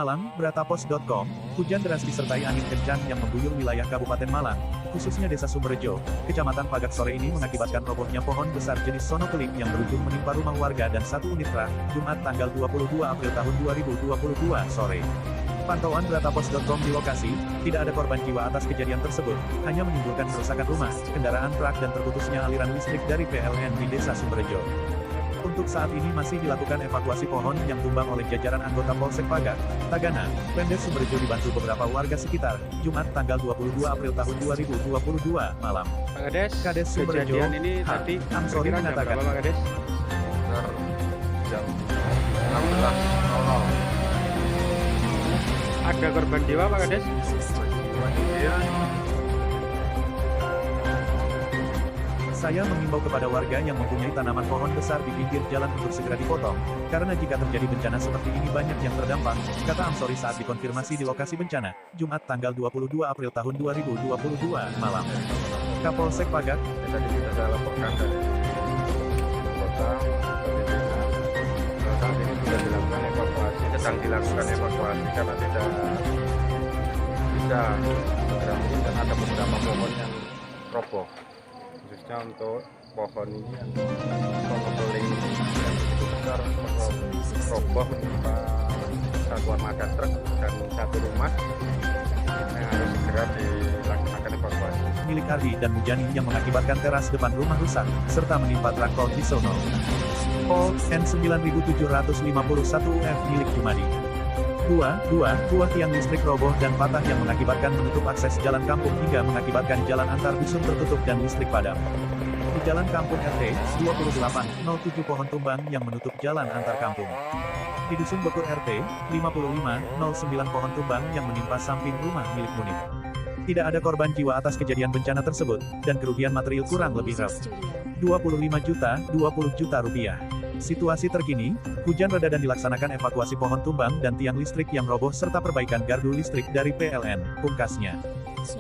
Malang, beratapos.com, hujan deras disertai angin kencang yang mengguyur wilayah Kabupaten Malang, khususnya Desa Sumberjo, Kecamatan Pagak sore ini mengakibatkan robohnya pohon besar jenis sono kelik yang berujung menimpa rumah warga dan satu unit truk, Jumat tanggal 22 April tahun 2022 sore. Pantauan beratapos.com di lokasi, tidak ada korban jiwa atas kejadian tersebut, hanya menimbulkan kerusakan rumah, kendaraan truk dan terputusnya aliran listrik dari PLN di Desa Sumberjo. Untuk saat ini masih dilakukan evakuasi pohon yang tumbang oleh jajaran anggota Polsek Pagak, Tagana, Pemdes Sumberjo dibantu beberapa warga sekitar, Jumat tanggal 22 April tahun 2022 malam. Pak Kades, Kades Sumberjo, kejadian ini tadi Amsori mengatakan, Pak Kades? Sekitar jam 16.00. Ada korban jiwa Pak Kades? Saya mengimbau kepada warga yang mempunyai tanaman pohon besar di pinggir jalan untuk segera dipotong, karena jika terjadi bencana seperti ini banyak yang terdampak, kata Amsori saat dikonfirmasi di lokasi bencana, Jumat tanggal 22 April tahun 2022 malam. Kapolsek Pagak, Tadi kita sudah laporkan dari kota, dari desa. Saat ini sudah dilakukan evakuasi, sedang dilakukan evakuasi karena tidak bisa segera mungkin dan ada beberapa pohon yang roboh. Khususnya untuk pohon ini yang pohon beling yang begitu besar roboh menimpa satu armada truk dan satu rumah yang harus segera dilaksanakan evakuasi. milik Ardi dan Mujani yang mengakibatkan teras depan rumah rusak, serta menimpa traktor di sono. Pol N9751UF milik Jumadi. Dua tiang listrik roboh dan patah yang mengakibatkan menutup akses jalan kampung hingga mengakibatkan jalan antar dusun tertutup dan listrik padam. Di jalan kampung RT 2807 pohon tumbang yang menutup jalan antar kampung. Di dusun Bekur RT 5509 pohon tumbang yang menimpa samping rumah milik Munib. Tidak ada korban jiwa atas kejadian bencana tersebut, dan kerugian material kurang lebih rp 20 juta rupiah. Situasi terkini, hujan reda dan dilaksanakan evakuasi pohon tumbang dan tiang listrik yang roboh serta perbaikan gardu listrik dari PLN, pungkasnya.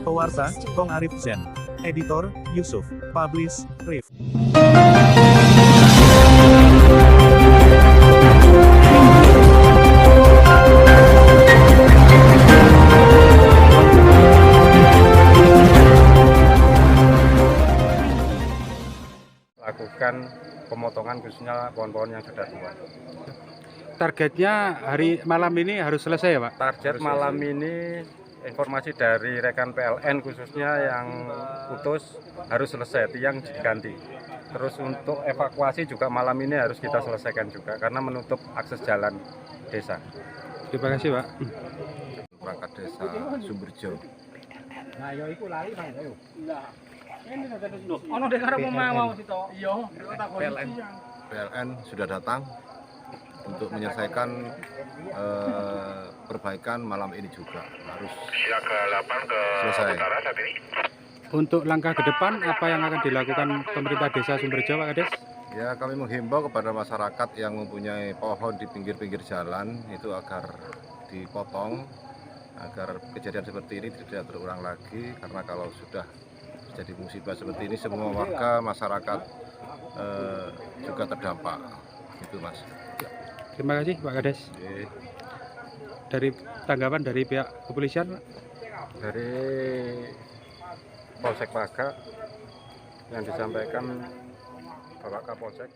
Pewarta, Kong Arif Zen. Editor, Yusuf. Publish, Rif. Lakukan pemotongan khususnya pohon-pohon yang sudah tua. Targetnya hari malam ini harus selesai ya Pak? Target malam ini informasi dari rekan PLN khususnya yang putus harus selesai, tiang diganti. Terus untuk evakuasi juga malam ini harus kita selesaikan juga karena menutup akses jalan desa. Terima kasih Pak. Perangkat desa Sumberjo. Nah, yo iku lali Bang, ayo. Lah. Ini ono dek arep mau sito. Iya, PLN sudah datang untuk menyelesaikan perbaikan malam ini juga harus selesai. Untuk langkah ke depan, apa yang akan dilakukan pemerintah desa Sumberjo Pak Kades? Ya, kami menghimbau kepada masyarakat yang mempunyai pohon di pinggir-pinggir jalan itu agar dipotong agar kejadian seperti ini tidak terulang lagi, karena kalau sudah terjadi musibah seperti ini semua warga masyarakat juga terdampak. Itu Mas. Terima kasih Pak Kades. Oke. Dari tanggapan dari pihak kepolisian Pak? Dari Polsek Pagak yang disampaikan Bapak Kapolsek